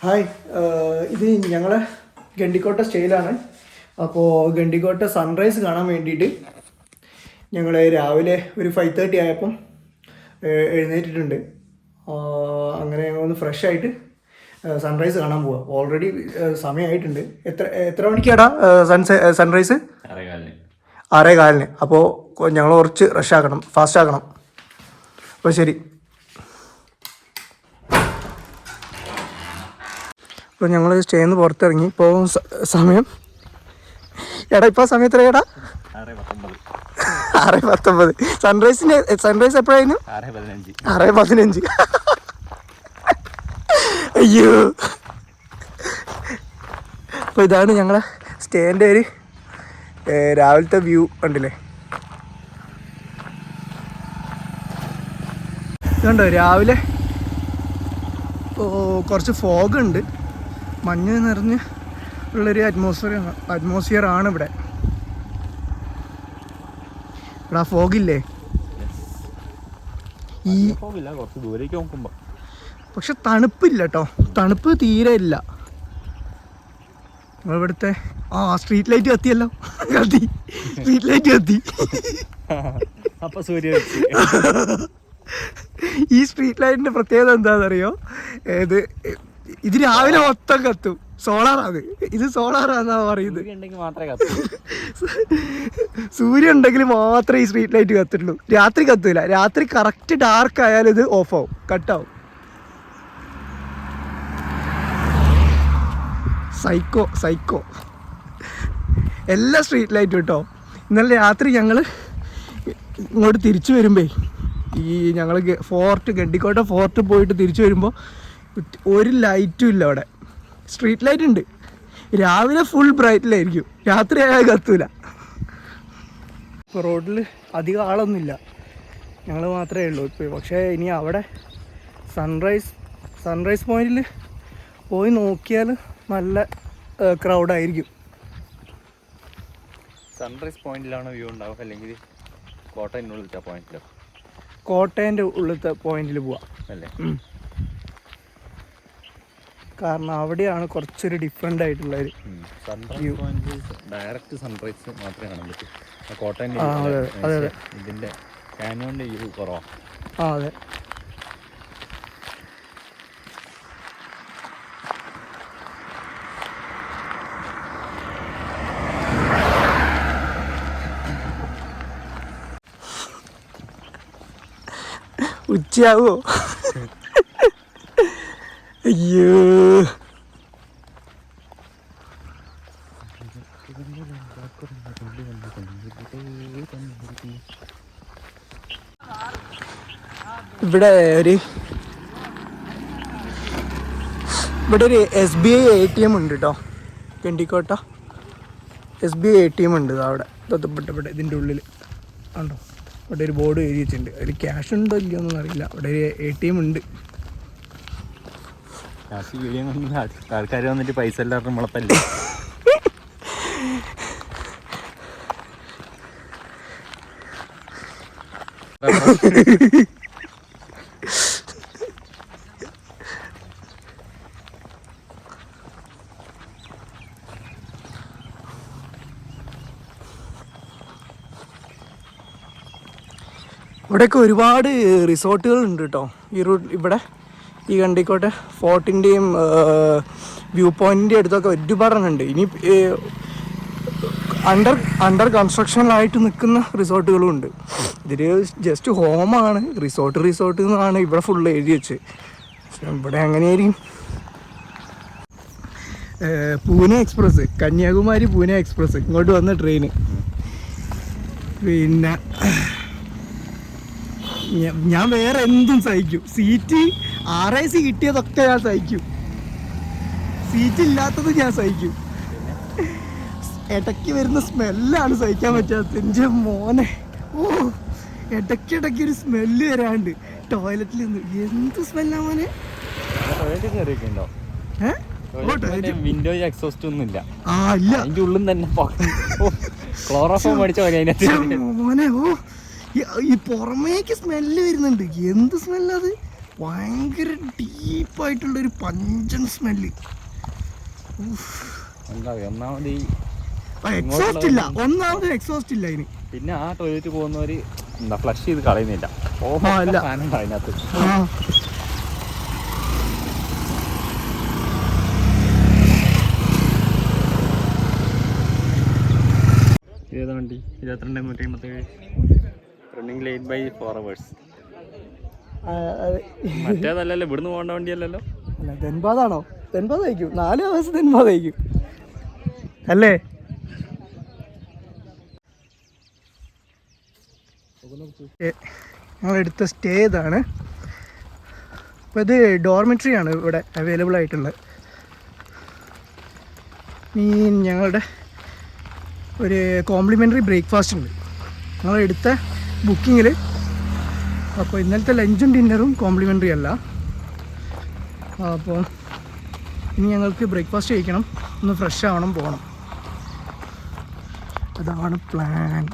Hi, ഇത് ഞങ്ങളെ ഗണ്ടിക്കോട്ട സ്റ്റേയിലാണ്. അപ്പോൾ ഗണ്ടിക്കോട്ട സൺറൈസ് കാണാൻ വേണ്ടിയിട്ട് ഞങ്ങൾ രാവിലെ ഒരു 5:30 ആയപ്പം എഴുന്നേറ്റിട്ടുണ്ട്. അങ്ങനെ ഞങ്ങളൊന്ന് ഫ്രഷ് ആയിട്ട് സൺറൈസ് കാണാൻ പോവാം. ഓൾറെഡി സമയമായിട്ടുണ്ട്. എത്ര മണിക്കാടാ സൺറൈസ്? 6:15. അപ്പോൾ ഞങ്ങൾ കുറച്ച് റഷ് ആക്കണം, ഫാസ്റ്റ് ആക്കണം. അപ്പോൾ ശരി. ഇപ്പോൾ ഞങ്ങൾ സ്റ്റേയിൽ നിന്ന് പുറത്തിറങ്ങി. ഇപ്പോൾ സമയം ഇപ്പോൾ സമയം എത്രയാടാ? 6:19. സൺറൈസ് എപ്പോഴായിരുന്നു? 6:15. അയ്യോ. അപ്പോൾ ഇതാണ് ഞങ്ങളെ സ്റ്റേൻ്റെ ഒരു രാവിലത്തെ വ്യൂ കണ്ടില്ലേ? ഇതുണ്ടോ രാവിലെ കുറച്ച് ഫോഗ് ഉണ്ട്, മഞ്ഞ് നിറഞ്ഞ് ഉള്ളൊരു അറ്റ്മോസ്ഫിയർ ആണ് ഇവിടെ. ഇവിടെ ആ ഫോഗില്ലേ, ഈ പക്ഷെ തണുപ്പില്ല കേട്ടോ, തണുപ്പ് തീരെ ഇല്ല. ഇവിടുത്തെ സ്ട്രീറ്റ് ലൈറ്റ് കത്തിയല്ലോ, സ്ട്രീറ്റ് ലൈറ്റ് കത്തി. ഈ സ്ട്രീറ്റ് ലൈറ്റിന്റെ പ്രത്യേകത എന്താണെന്നറിയോ? ഇത് രാവിലെ മൊത്തം കത്തും. സോളാറാണ് ഇത്, സോളാറാന്നാ പറയുന്നത്. സൂര്യൻ ഉണ്ടെങ്കിൽ മാത്രമേ ഈ സ്ട്രീറ്റ് ലൈറ്റ് കത്തുള്ളൂ. രാത്രി കത്തൂല. രാത്രി കറക്റ്റ് ഡാർക്ക് ആയാലും ഇത് ഓഫ് ആവും, കട്ടാവും. സൈക്കോ എല്ലാ സ്ട്രീറ്റ് ലൈറ്റും കേട്ടോ. ഇന്നലെ രാത്രി ഞങ്ങൾ ഇങ്ങോട്ട് തിരിച്ചു വരുമ്പേ ഞങ്ങൾ ഗണ്ടിക്കോട്ട ഫോർട്ട് പോയിട്ട് തിരിച്ചു വരുമ്പോൾ ഒരു ലൈറ്റും ഇല്ല അവിടെ. സ്ട്രീറ്റ് ലൈറ്റ് ഉണ്ട്, രാവിലെ ഫുൾ ബ്രൈറ്റിലായിരിക്കും, രാത്രി ആയാൽ കത്തൂല. ഇപ്പോൾ റോഡിൽ അധികം ആളൊന്നുമില്ല, ഞങ്ങൾ മാത്രമേ ഉള്ളൂ ഇപ്പോൾ. പക്ഷേ ഇനി അവിടെ സൺറൈസ് പോയിന്റിൽ പോയി നോക്കിയാൽ നല്ല ക്രൗഡായിരിക്കും. സൺറൈസ് പോയിന്റിലാണോ വ്യൂ ഉണ്ടാവുക, അല്ലെങ്കിൽ കോട്ടയത്തിനുള്ളിലത്തെ പോയിന്റിലോ? കോട്ടയൻ്റെ ഉള്ളിലത്തെ പോയിന്റിൽ പോവാം അല്ലേ? കാരണം അവിടെയാണ് കുറച്ചൊരു ഡിഫറെൻ്റ് ആയിട്ടുള്ളൊരു സൺറൈസ് പോയിന്റ്. ഡയറക്റ്റ് സൺറൈസ് മാത്രമേ കാണാൻ പറ്റൂ. കോട്ടയം അതെ ഇതിൻ്റെ കാനോൻ്റെ വ്യൂ കുറവാണ്. അതെ. ഉച്ചയാവോ? അയ്യോ. ഇവിടെ ഒരു SBI ATM ഉണ്ട് കേട്ടോ, ഗണ്ടിക്കോട്ട SBI ATM ഉണ്ട്. അവിടെ ഇവിടെ ഇതിൻ്റെ ഉള്ളിൽ ഉണ്ടോ? അവിടെ ഒരു ബോർഡ് എഴുതി വെച്ചിട്ടുണ്ട്. അതിൽ ക്യാഷ് ഉണ്ടോ ഇല്ലയോ എന്നൊന്നും അറിയില്ല. അവിടെ ഒരു ATM ഉണ്ട്. ആൾക്കാർ വന്നിട്ട് പൈസ എല്ലാവരും മുളപ്പല്ലേ. ഇവിടെയൊക്കെ ഒരുപാട് റിസോർട്ടുകൾ ഉണ്ട് കേട്ടോ ഇവിടെ. ഈ ഗണ്ടിക്കോട്ടെ ഫോർട്ടിൻ്റെയും വ്യൂ പോയിൻറ്റിൻ്റെ അടുത്തൊക്കെ ഒരുപാടെണ്ണുണ്ട്. ഇനി അണ്ടർ കൺസ്ട്രക്ഷനിലായിട്ട് നിൽക്കുന്ന റിസോർട്ടുകളും ഉണ്ട്. ഇതിൽ ജസ്റ്റ് ഹോമാണ്, റിസോർട്ട് എന്നാണ് ഇവിടെ ഫുള്ള് എഴുതി വെച്ച്. പക്ഷെ ഇവിടെ എങ്ങനെയായിരിക്കും? പൂനെ എക്സ്പ്രസ്, കന്യാകുമാരി പൂനെ എക്സ്പ്രസ് ഇങ്ങോട്ട് വന്ന ട്രെയിന്. പിന്നെ ഞാൻ വേറെ എന്തും സഹിക്കും. സീറ്റ് RIC കിട്ടിയതൊക്കെ ഞാൻ സഹിക്കും, സീറ്റ് ഇല്ലാത്തത് ഞാൻ സഹിക്കും. ഇടയ്ക്ക് വരുന്ന സ്മെല്ലാണ് സഹിക്കാൻ പറ്റാത്തത്. എൻ്റെ മോനെ, ഇടയ്ക്കിടയ്ക്ക് ഒരു സ്മെല്ല് വരാണ്ട് ടോയ്ലറ്റിൽ നിന്ന്. എന്ത് സ്മെല്ലാ മോനെ? വിൻഡോ എക്സോസ്റ്റ് ഒന്നും ഇല്ല. ഇല്ല, അതിൻ്റെ ഉള്ളിൽ തന്നെ ക്ലോറോഫോം അടിച്ച മോനെ. ഈ പുറമേക്ക് സ്മെല്ല് വരുന്നുണ്ട്. എന്ത് സ്മെല്ലത്? ഭയങ്കര ഡീപ്പായിട്ടുള്ളൊരു പഞ്ചൻ സ്മെല്ല്. എന്താ ഒന്നാമത് ഈ എക്സോസ്റ്റ് ഇല്ല, ഒന്നാമത് എക്സോസ്റ്റ് ഇല്ല അതിന്. പിന്നെ ആ ടോയ്ലറ്റ് പോകുന്നവര് എന്താ ഫ്ലഷ് ചെയ്ത് കളയുന്നില്ല, ഇല്ല. ഫാനുണ്ട് അതിനകത്ത്. ഏതാ വണ്ടി? 22-157 റണ്ണിങ് ലേറ്റ് ബൈ 4 hours. മറ്റേതല്ലല്ലോ, ഇവിടുന്ന് പോകേണ്ട വണ്ടിയല്ലല്ലോ. അല്ല, ധൻബാദാണോ? ധൻബാദ് അയക്കും, 4 hours ധൻബാദ് അയക്കും അല്ലേ? ഞങ്ങളെടുത്ത സ്റ്റേ ഇതാണ്. അപ്പോൾ ഇത് ഡോർമെട്രി ആണ് ഇവിടെ അവൈലബിൾ ആയിട്ടുള്ളത്. ഈ ഞങ്ങളുടെ ഒരു കോംപ്ലിമെൻ്ററി ബ്രേക്ക്ഫാസ്റ്റ് ഉണ്ട് ഞങ്ങളെടുത്ത ബുക്കിങ്ങിൽ. അപ്പോൾ ഇന്നലത്തെ ലഞ്ചും ഡിന്നറും കോംപ്ലിമെൻ്ററി അല്ല. അപ്പോൾ ഇനി ഞങ്ങൾക്ക് ബ്രേക്ക്ഫാസ്റ്റ് കഴിക്കണം, ഒന്ന് ഫ്രഷ് ആവണം, പോകണം. അതാണ് പ്ലാൻ.